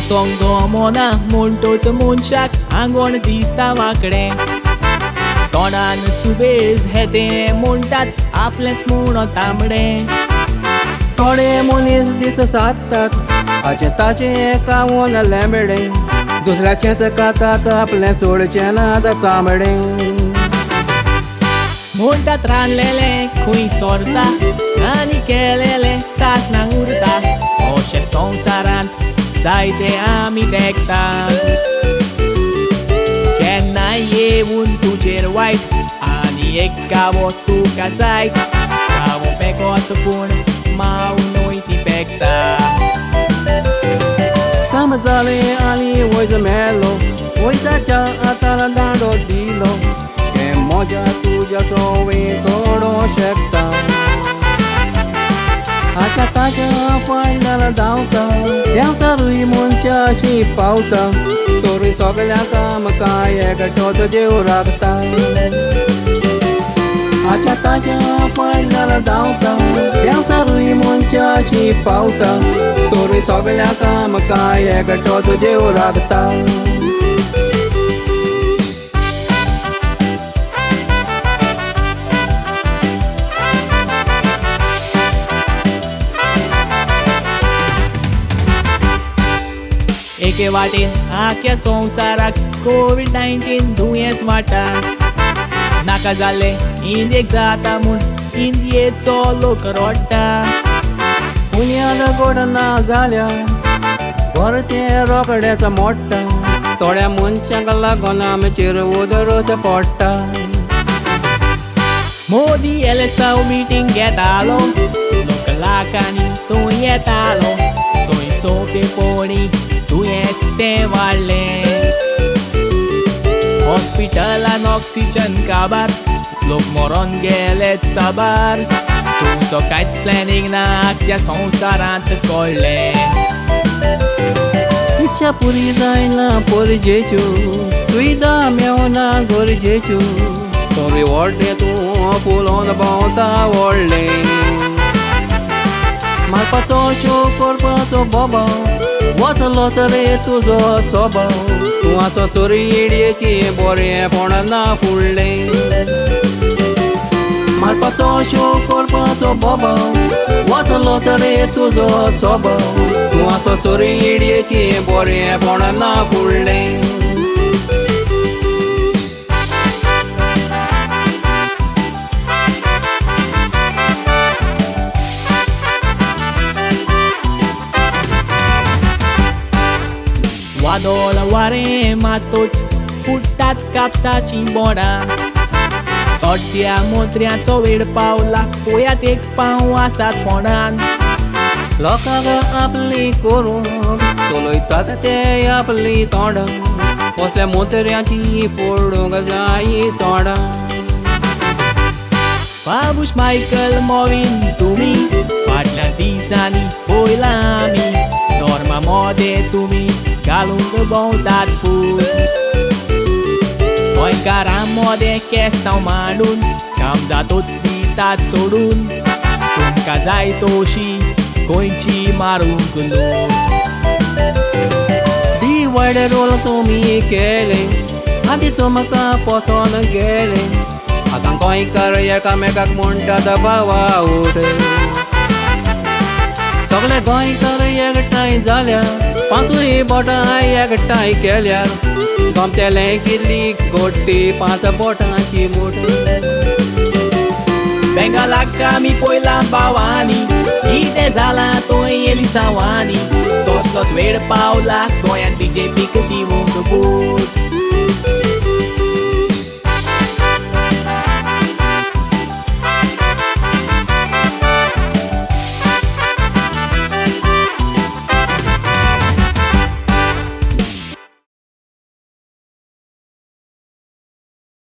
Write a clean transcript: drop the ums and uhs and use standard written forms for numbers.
नाचोंक मोना म्हणटोच मनशाक आंगण दिसता वांकडें. तोंडान सुबेज हे ते म्हणटात आपलेंच म्हूण तांबडें. थोडे मनीस दीस सादतात हाचे ताचे कावून लेंबडें. दुसऱ्याचेंच कातात आपलें सोडचें नात चांबडें. म्हणटात रांदलेलें खंय सोरता आनी केलेलें सासणाक उरता. अशें संवसारांत जायते आमी देखतात. केन्नाय येवून तुजेर वायट आनी एक गावो तुका जाय. गावो पेगोत पूण माव न्हय ती पेकता. काम जालें आनी वयज मेलो वयजाच्या हातान दांडो दिलो. हे मोज्या तुज्या सवय तोडो शकता. हाच्या ताच्या फाटल्यान धांवता देंवतारूय मनशाची पावता. तोरूय सगळ्या काम काय एकटोच देव राखता. हाच्या ताच्या फाटल्यान धांवता देंवतारूय मनशाची पावता. तोरूय सगळ्या काम काय एकटोच देव राखता. एके वाटेन आख्या संवसाराक कोविड-19 दुयेंस वाटा. नाका जाल्लें इंडियेक जाता म्हूण इंडियेचो लोक रडटा. पुण्याक घडना जाल्यार परतें रोकडेंच मोडटा. थोड्या मनशांक लागून आमचेर उदरच पडटा. मोदी एलएसआव मिटींग घेतालो लोक लाखांनी थंय येतालो. थंय सोंपेपणी दुयेंस तें वाडलें. हॉस्पिटलान ऑक्सिजन काबार लोक मरोन गेलेत साबार. तुमचो कांयच प्लॅनिंग ना आख्या संवसारांत कळ्ळें. इच्छा पुरी जायना परजेच्यो सुविधा मेवना गरजेच्यो. तोरी व्हडलें तूं फुलोवन भोंवता व्हडलें. मारपाचो शो करपाचो बोबाव वचलोच रे तुजो स्वभाव. तूं आसो सोयेडयेची बरेंपण ना फुडलें. मारपाचो शो करपाचो बोबाव वचलोच रे तुजो स्वभाव. तूं आसो सोयेडयेची बरेंपण ना फुडलें. वादोळ वारें मातोच फुट्टात कापसाची बोडां. सड्या मोत्र्याचो वेळ पावला पळयात एक पांव आसात फोंडान. लोकांक आपली करूंक चलयतात ते आपली तोंडां. कसल्या मोतऱ्याची पडूंक जायी सोडां. बाबूश मायकल मोवीन तुमी फाटल्या दिसांनी पळयला आमी. नॉर्मा मोदें तुमी घालूंक भोंवतात फूट. गोंयकारां मोदें केस्तांव मांडून काम जातोच दितात सोडून. तुमकां जाय तोशी गोंयची मारूंक लूट. डिवायड रोल तुमी केले आदी तुमकां पोसोन गेले. आतां गोंयकार एकामेकाक म्हणटात भावाऊट. सगळे गोंयकार एकठांय जाल्यार पांचूय बोटां एकठांय केल्यार गमतेलें कितली गोट्टी 5 बोटांची मूठ. बेंगालाक आमी पळयलां भावांनी कितें जालां थंय येयली सावांनी. तसलोच वेळ पावला गोंयांत बीजेपीक दिवंक बूट.